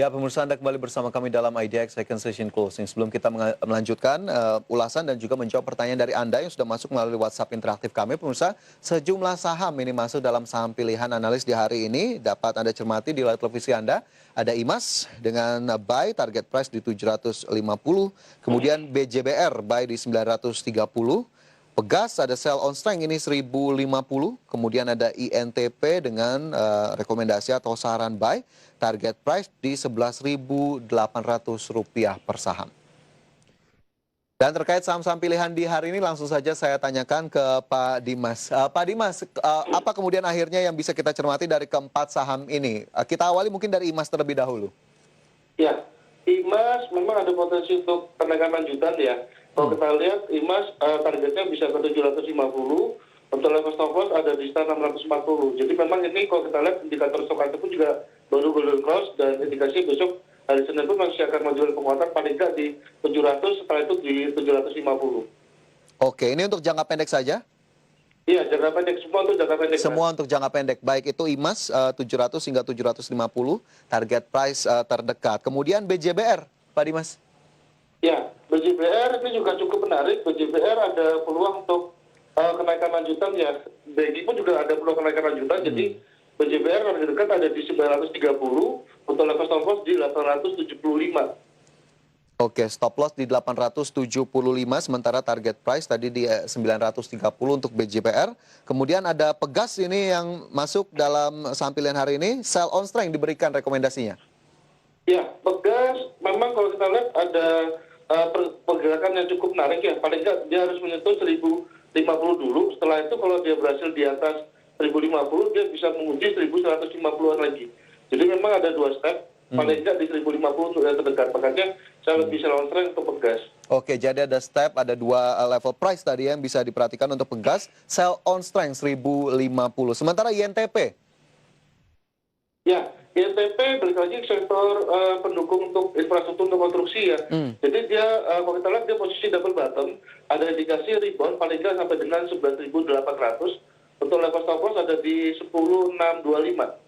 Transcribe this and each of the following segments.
Ya, pemirsa, Anda kembali bersama kami dalam IDX Second Session Closing. Sebelum kita melanjutkan ulasan dan juga menjawab pertanyaan dari Anda yang sudah masuk melalui WhatsApp interaktif kami, pemirsa, sejumlah saham ini masuk dalam saham pilihan analis di hari ini. Dapat Anda cermati di layar televisi Anda. Ada IMAS dengan buy target price di 750, kemudian BJBR buy di 930. Pegas ada sell on strength ini 1050, kemudian ada INTP dengan rekomendasi atau saran buy, target price di Rp11.800 per saham. Dan terkait saham-saham pilihan di hari ini langsung saja saya tanyakan ke Pak Dimas. Pak Dimas, apa kemudian akhirnya yang bisa kita cermati dari keempat saham ini? Kita awali mungkin dari IMAS terlebih dahulu. Ya, IMAS memang ada potensi untuk kenaikan lanjutan ya. Kalau kita lihat IMAS targetnya bisa ke 750, untuk level stop loss ada di sekitar 640. Jadi memang ini kalau kita lihat indikator stochastik pun juga baru golden cross dan indikasi besok hari Senin pun masih akan menjual penguatan paling nggak di 700, setelah itu di 750. Oke, ini untuk jangka pendek saja? Iya, jangka pendek, semua untuk jangka pendek. Semua untuk jangka pendek, baik itu IMAS 700 hingga 750, target price terdekat. Kemudian BJBR, Pak Dimas? Ya, BJBR ini juga cukup menarik. BJBR ada peluang untuk kenaikan lanjutan ya. BGI pun juga ada peluang kenaikan lanjutan. Jadi BJBR lebih dekat ada di 930, untuk level stop loss di 875. Oke, stop loss di 875, sementara target price tadi di 930 untuk BJBR. Kemudian ada Pegas ini yang masuk dalam saham pilihan hari ini, sell on strength diberikan rekomendasinya. Ya, Pegas memang kalau kita lihat ada pergerakan yang cukup menarik ya. Paling nggak dia harus menyentuh 1050 dulu. Setelah itu kalau dia berhasil di atas 1050, dia bisa menguji 1150-an lagi. Jadi memang ada dua step. Paling nggak di 1050 sudah terdekat. Makanya saya lebih sell on strength untuk Pegas. Oke, jadi ada step, ada dua level price tadi yang bisa diperhatikan untuk Pegas. Sell on strength 1050. Sementara INTP? Ya, INTP balik lagi sektor pendukung untuk infrastruktur untuk konstruksi ya. Jadi dia, kalau kita lihat dia posisi double bottom, ada indikasi rebound paling nggak sampai dengan 11.800. Untuk level stop loss ada di 10.625.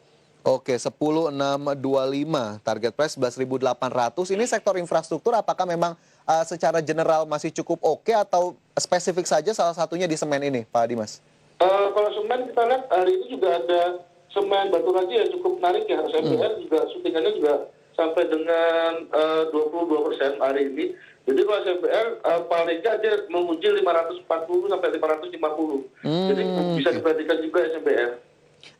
Oke, 10.625, target price 11.800. Ini sektor infrastruktur apakah memang secara general masih cukup oke atau spesifik saja salah satunya di semen ini, Pak Dimas? Kalau semen kita lihat hari ini juga ada semen batu raja yang cukup menarik ya. SMPR juga syutingannya juga sampai dengan 22% hari ini. Jadi kalau SMPR paling nggak dia menguji 540 sampai 550. Jadi bisa diperhatikan juga SMPR.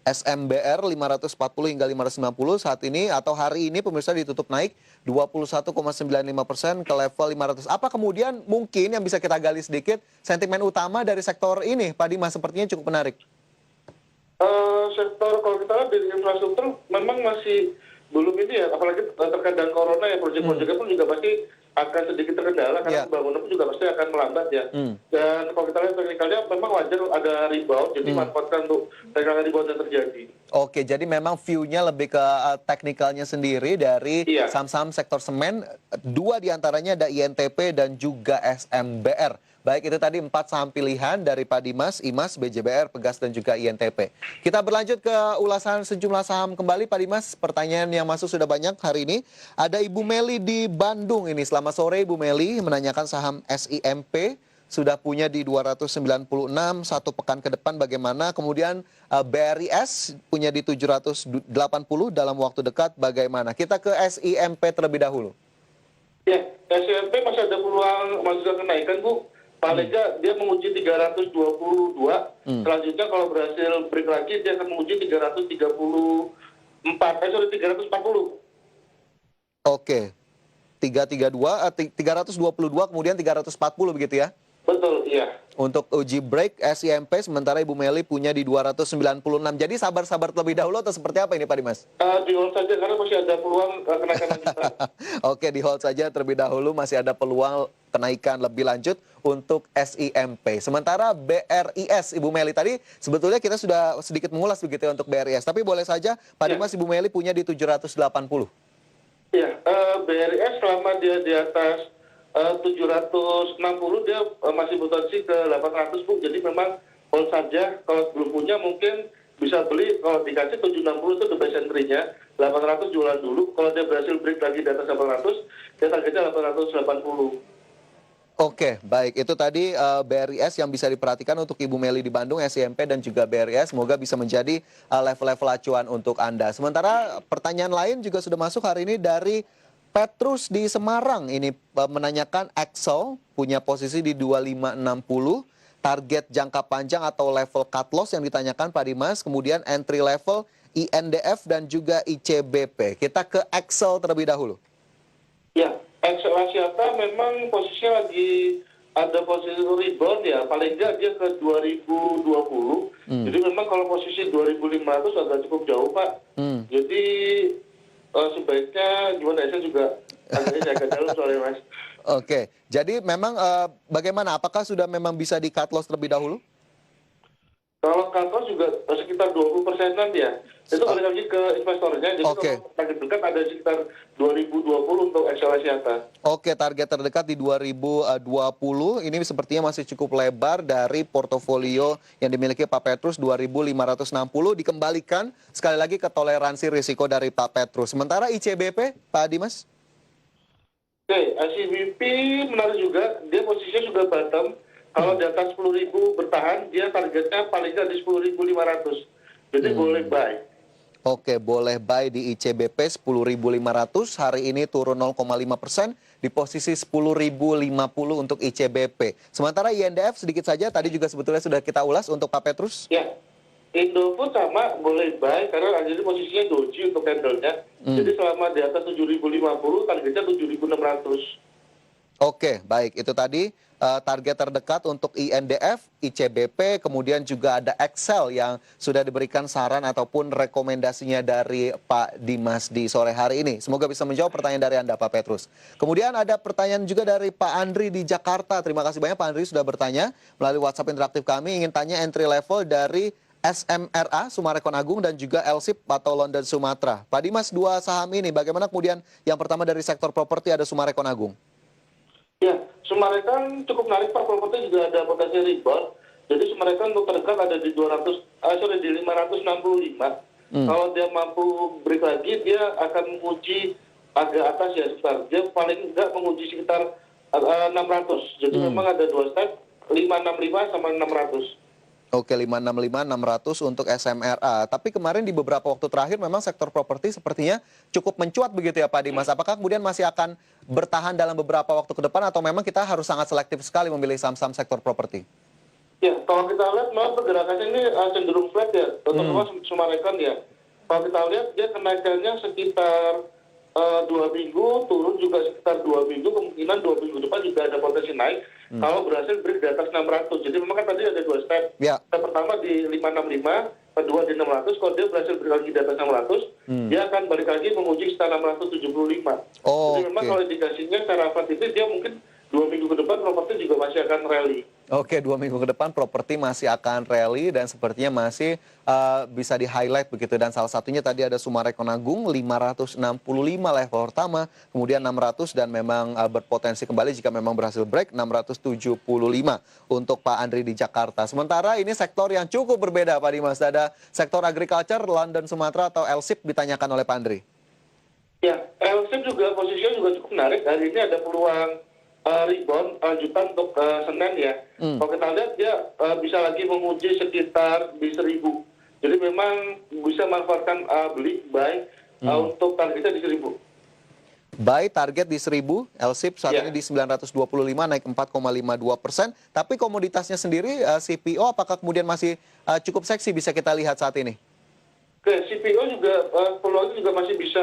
SMBR 540 hingga 550 saat ini atau hari ini pemirsa ditutup naik 21,95% ke level 500. Apa kemudian mungkin yang bisa kita gali sedikit sentimen utama dari sektor ini, Pak Dimas, sepertinya cukup menarik? Sektor kalau kita lihat di infrastruktur memang masih belum ini ya, apalagi terkait dengan corona ya, proyek-proyeknya pun juga pasti akan sedikit terkendala karena pembangunan pun juga pasti akan melambat ya. Dan kalau kita lihat teknikalnya memang wajar ada rebound, jadi manfaatkan untuk teknikal rebound yang terjadi. Oke, jadi memang view-nya lebih ke teknikalnya sendiri dari saham-saham sektor semen. Dua diantaranya ada INTP dan juga SMBR. Baik, itu tadi 4 saham pilihan dari Pak Dimas, IMAS, BJBR, Pegas, dan juga INTP. Kita berlanjut ke ulasan sejumlah saham kembali, Pak Dimas. Pertanyaan yang masuk sudah banyak hari ini. Ada Ibu Meli di Bandung ini. Selamat sore, Ibu Meli. Menanyakan saham SIMP. Sudah punya di 296, satu pekan ke depan bagaimana. Kemudian BRIS punya di 780 dalam waktu dekat bagaimana. Kita ke SIMP terlebih dahulu. Ya, SIMP masih ada peluang masih kenaikan, Bu. Paling nggak dia menguji 322. Selanjutnya kalau berhasil break lagi dia akan menguji 340. Oke. 322 kemudian 340 begitu ya? Betul, iya. Untuk uji break SIMP sementara Ibu Meli punya di 296. Jadi sabar-sabar terlebih dahulu atau seperti apa ini Pak Dimas? Di hold saja karena masih ada peluang kenaikan lanjutan. Oke, di hold saja terlebih dahulu, masih ada peluang kenaikan lebih lanjut untuk SIMP. Sementara BRIS, Ibu Meli tadi sebetulnya kita sudah sedikit mengulas begitu ya untuk BRIS. Tapi boleh saja Pak Dimas, Ibu Meli punya di 780. Iya, BRIS selama dia di atas 760 dia masih potensi ke 800, Bu. Jadi memang hold saja. Kalau belum punya mungkin bisa beli, kalau dikasih 760 itu the best entry-nya. 800 jualan dulu. Kalau dia berhasil break lagi di atas 800, dia targetnya 880. Oke, baik. Itu tadi BRIS yang bisa diperhatikan untuk Ibu Meli di Bandung, SIMP dan juga BRIS. Semoga bisa menjadi level-level acuan untuk Anda. Sementara pertanyaan lain juga sudah masuk hari ini dari Petrus di Semarang. Ini menanyakan Excel punya posisi di 2560. Target jangka panjang atau level cut loss yang ditanyakan Pak Dimas. Kemudian entry level INDF dan juga ICBP. Kita ke Excel terlebih dahulu. Ya, Excel Axiata memang posisinya lagi ada posisi rebound ya, paling nggak dia ke 2020. Jadi memang kalau posisi 2500 agak cukup jauh, Pak. Jadi sebaiknya gimana ya, saya juga agak jauh soalnya, Mas. Oke, jadi memang bagaimana? Apakah sudah memang bisa di cut loss terlebih dahulu? Kalau kantor juga sekitar 20%-an ya. Itu balik lagi ke investornya. Jadi kalau target dekat ada sekitar 2020 untuk Excel Axiata. Oke, target terdekat di 2020. Ini sepertinya masih cukup lebar dari portofolio yang dimiliki Pak Petrus 2560 dikembalikan sekali lagi ke toleransi risiko dari Pak Petrus. Sementara ICBP, Pak Dimas? Oke, ICBP menarik juga. Dia posisinya sudah bottom. Kalau di atas 10.000 bertahan, dia targetnya paling nggak di 10.500. Jadi boleh buy. Oke, boleh buy di ICBP 10.500. Hari ini turun 0,5% di posisi 10.050 untuk ICBP. Sementara INDF sedikit saja, tadi juga sebetulnya sudah kita ulas untuk Pak Petrus. Ya, Indofood sama boleh buy karena jadi posisinya doji untuk candle-nya. Jadi selama di atas 7.050, targetnya 7.600. Oke, baik. Itu tadi target terdekat untuk INDF, ICBP, kemudian juga ada Excel yang sudah diberikan saran ataupun rekomendasinya dari Pak Dimas di sore hari ini. Semoga bisa menjawab pertanyaan dari Anda, Pak Petrus. Kemudian ada pertanyaan juga dari Pak Andri di Jakarta. Terima kasih banyak Pak Andri sudah bertanya melalui WhatsApp interaktif kami. Ingin tanya entry level dari SMRA, Sumarekon Agung, dan juga LSIP atau London Sumatera. Pak Dimas, dua saham ini bagaimana kemudian yang pertama dari sektor properti ada Sumarekon Agung? Ya, Sumarekon cukup menarik, Pak. Properti juga ada potensi rebound. Jadi Sumarekon untuk terdekat ada di 565. Kalau dia mampu break lagi, dia akan menguji agak atas ya sekitar. Dia paling enggak menguji sekitar 600. Jadi memang ada dua step, 565 sama 600. Oke, 565, 600 untuk SMRA. Tapi kemarin di beberapa waktu terakhir memang sektor properti sepertinya cukup mencuat begitu ya Pak Dimas. Apakah kemudian masih akan bertahan dalam beberapa waktu ke depan atau memang kita harus sangat selektif sekali memilih saham-saham sektor properti? Ya, kalau kita lihat memang pergerakannya ini cenderung flat ya, terutama Sumarekon ya. Kalau kita lihat dia kenaikannya sekitar 2 minggu, turun juga sekitar 2 minggu, kemungkinan 2 minggu depan juga ada potensi naik kalau berhasil break di atas 600. Jadi memang kan tadi ada dua step. Step pertama di 565, kedua di 600. Kalau dia berhasil break lagi di atas 600, dia akan balik lagi menguji sekitar 675. Jadi memang kalau indikasinya secara flat itu dia mungkin 2 minggu ke depan properti juga masih akan rally. Oke, 2 minggu ke depan properti masih akan rally dan sepertinya masih bisa di-highlight begitu. Dan salah satunya tadi ada Sumarekon Agung 565 level pertama, kemudian 600 dan memang berpotensi kembali jika memang berhasil break 675 untuk Pak Andri di Jakarta. Sementara ini sektor yang cukup berbeda Pak Dimas. Ada sektor agriculture, London Sumatera atau LSIP ditanyakan oleh Pak Andri. Ya, LSIP juga posisinya juga cukup menarik. Hari ini ada peluang rebound lanjutan untuk Senin ya. Kalau kita lihat dia bisa lagi menguji sekitar di 1.000. Jadi memang bisa manfaatkan beli buy untuk targetnya di 1.000. Buy target di 1.000, LSIP saat ini di 925 naik 4,52%. Tapi komoditasnya sendiri CPO apakah kemudian masih cukup seksi bisa kita lihat saat ini? Oke, CPO juga peluangnya juga masih bisa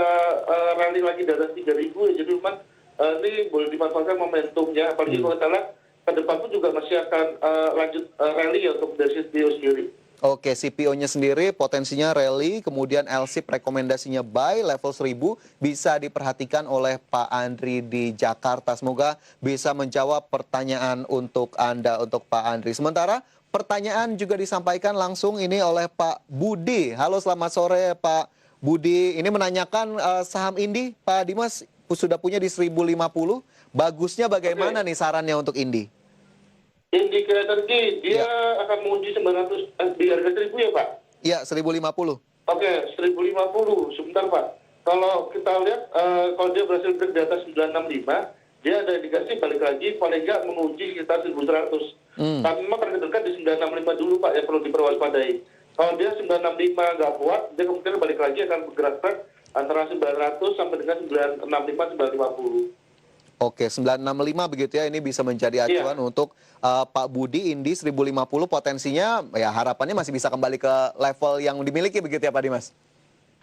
rally lagi di atas 3.000 ya. Jadi memang ini boleh dimanfaatkan momentumnya, apalagi kalau kita lihat ke depan pun juga masih akan lanjut rally ya untuk dari CPO sendiri. Oke, CPO-nya sendiri potensinya rally, kemudian LSIP rekomendasinya buy level 1.000 bisa diperhatikan oleh Pak Andri di Jakarta. Semoga bisa menjawab pertanyaan untuk Anda, untuk Pak Andri. Sementara pertanyaan juga disampaikan langsung ini oleh Pak Budi. Halo, selamat sore Pak Budi. Ini menanyakan saham Indi, Pak Dimas sudah punya di 1.050. Bagusnya bagaimana nih sarannya untuk Indi? Indi Energi, dia akan menguji 900 di harga 1.000 ya Pak? Iya, 1.050. Oke, 1.050. Sebentar Pak. kalau kita lihat kalau dia berhasil break di atas 965, dia ada indikasi balik lagi paling nggak menguji sekitar 1100. Tapi memang target dekat di 965 dulu Pak, ya perlu diperwaspadai. Kalau dia 965 nggak kuat, dia kemungkinan balik lagi akan bergerak antara 900 sampai dengan 965 950. Oke, 965 begitu ya, ini bisa menjadi acuan untuk Pak Budi. Indi 1050 potensinya ya harapannya masih bisa kembali ke level yang dimiliki begitu ya Pak Dimas?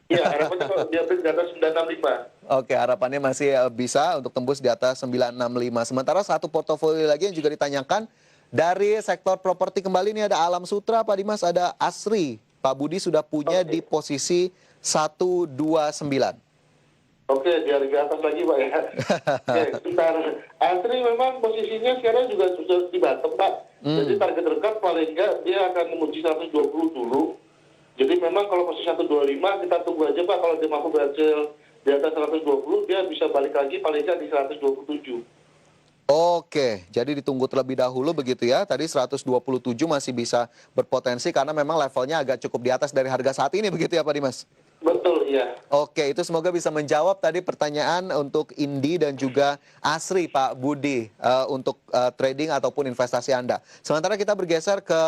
Iya, harapannya kalau dia break di atas 965. Oke, harapannya masih bisa untuk tembus di atas 965. Sementara satu portofolio lagi yang juga ditanyakan dari sektor properti kembali, ini ada Alam Sutra Pak Dimas, ada Asri. Pak Budi sudah punya di posisi 129. Oke, di harga atas lagi Pak ya. Oke, sebentar. Asri memang posisinya sekarang juga sudah di bottom Pak. Jadi target dekat paling enggak dia akan menguji 120 dulu. Jadi memang kalau posisi 125 kita tunggu aja Pak. Kalau dia mampu berhasil di atas 120, dia bisa balik lagi paling enggak di 127. Oke, jadi ditunggu terlebih dahulu begitu ya. Tadi 127 masih bisa berpotensi karena memang levelnya agak cukup di atas dari harga saat ini begitu ya Pak Dimas? Betul, iya. Oke, itu semoga bisa menjawab tadi pertanyaan untuk Indi dan juga Asri, Pak Budi, untuk trading ataupun investasi Anda. Sementara kita bergeser ke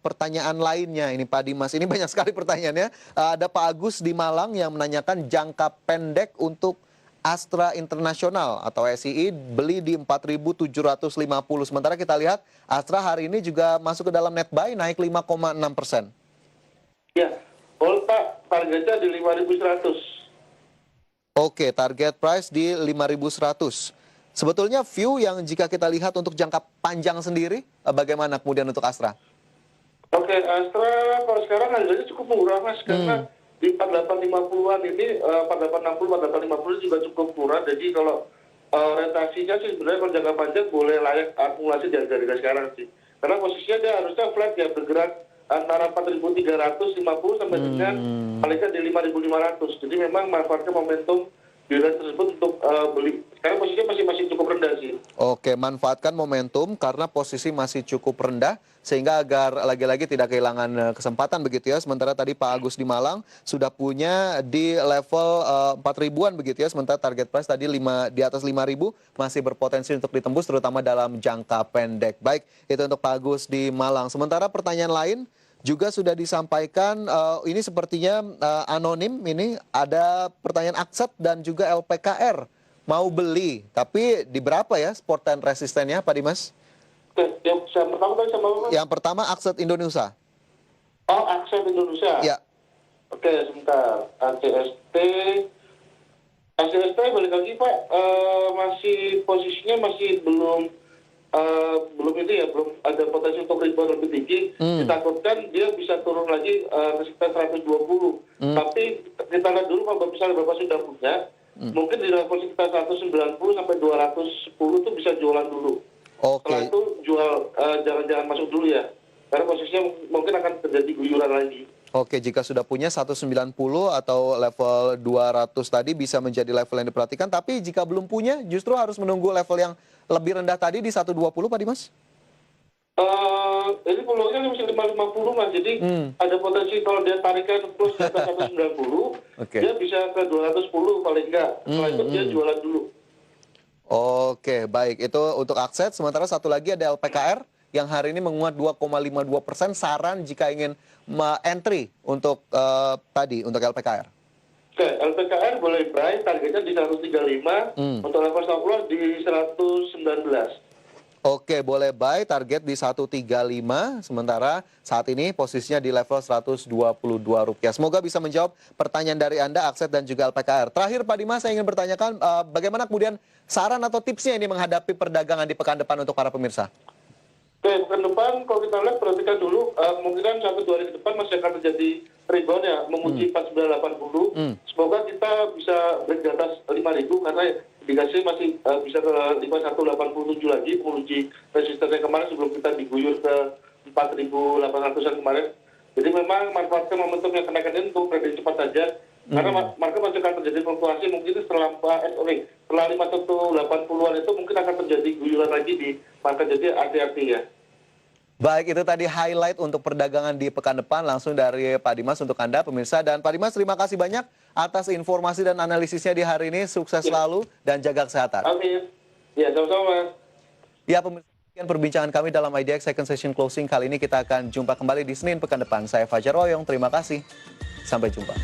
pertanyaan lainnya, ini Pak Dimas. Ini banyak sekali pertanyaannya. Ada Pak Agus di Malang yang menanyakan jangka pendek untuk Astra Internasional atau SII beli di 4.750. Sementara kita lihat Astra hari ini juga masuk ke dalam net buy, naik 5,6%. Ya, kalau Pak, targetnya di 5.100. Oke, target price di 5.100. Sebetulnya view yang jika kita lihat untuk jangka panjang sendiri, bagaimana kemudian untuk Astra? Oke, Astra kalau sekarang harganya cukup murah Mas, karena di 4850-an ini, 4860, 4850 juga cukup murah. Jadi kalau orientasinya sih sebenarnya kalau jangka panjang boleh layak akumulasi dari harga sekarang sih. Karena posisinya dia harusnya flat ya, bergerak antara 4.350 sampai dengan paling nggak di 5.500. Jadi memang manfaatkan momentum di range tersebut untuk beli. Karena posisinya masih cukup rendah sih. Oke, manfaatkan momentum karena posisi masih cukup rendah sehingga agar lagi-lagi tidak kehilangan kesempatan begitu ya. Sementara tadi Pak Agus di Malang sudah punya di level 4.000-an begitu ya. Sementara target price tadi di atas 5.000 masih berpotensi untuk ditembus terutama dalam jangka pendek. Baik, itu untuk Pak Agus di Malang. Sementara pertanyaan lain juga sudah disampaikan, ini sepertinya anonim, ini ada pertanyaan Akset dan juga LPKR. Mau beli, tapi di berapa ya support and resistennya Pak Dimas? Oke, yang pertama tadi sama apa? Yang pertama Akset Indonesia. Oh, Akset Indonesia. Ya. Oke, sebentar. ACST balik lagi Pak, masih posisinya masih belum ada potensi untuk rebound lebih tinggi. Ditakutkan dia bisa turun lagi ke sekitar 120. Tapi kita lihat dulu kalau misalnya Bapak sudah punya, mungkin di level sekitar 190 sampai 210 itu bisa jualan dulu. Setelah itu jual, jangan masuk dulu ya. Karena posisinya mungkin akan terjadi guyuran lagi. Oke, jika sudah punya 190 atau level 200 tadi bisa menjadi level yang diperhatikan. Tapi jika belum punya, justru harus menunggu level yang lebih rendah tadi di 120 Pak Dimas? Ini peluangnya masih 550 Mas. Jadi ada potensi kalau dia tarikan terus di atas 190, dia bisa ke 210 paling enggak. Setelah itu dia jualan dulu. Oke, baik. Itu untuk Akset. Sementara satu lagi ada LPKR yang hari ini menguat 2,52%. Saran jika ingin entry untuk untuk LPKR. Oke, LPKR boleh buy, targetnya di 135, untuk level stop loss di 119. Oke, boleh buy, target di 135, sementara saat ini posisinya di level Rp122. Semoga bisa menjawab pertanyaan dari Anda, Akset dan juga LPKR. Terakhir Pak Dimas, saya ingin bertanyakan bagaimana kemudian saran atau tipsnya ini menghadapi perdagangan di pekan depan untuk para pemirsa? Oke, pekan depan kalau kita lihat perhatikan dulu, kemungkinan 1-2 hari ke depan masih akan terjadi rebound ya, menguji 4980. Semoga kita bisa break di atas 5.000 karena indikasi masih bisa ke 5187 lagi, menguji resistennya kemarin sebelum kita diguyur ke 4.800-an kemarin. Jadi memang manfaatkan momentum yang kenaikan ini untuk trading cepat saja. Karena market masih akan terjadi fluktuasi mungkin setelah 5180-an itu mungkin akan terjadi guyuran lagi di market, jadi hati-hati ya. Baik, itu tadi highlight untuk perdagangan di pekan depan langsung dari Pak Dimas untuk Anda pemirsa. Dan Pak Dimas, terima kasih banyak atas informasi dan analisisnya di hari ini. Sukses selalu dan jaga kesehatan. Amin. Ya, sama-sama. Ya, pemirsa, sekian perbincangan kami dalam IDX Second Session Closing. Kali ini kita akan jumpa kembali di Senin pekan depan. Saya Fajar Royong, terima kasih. Sampai jumpa.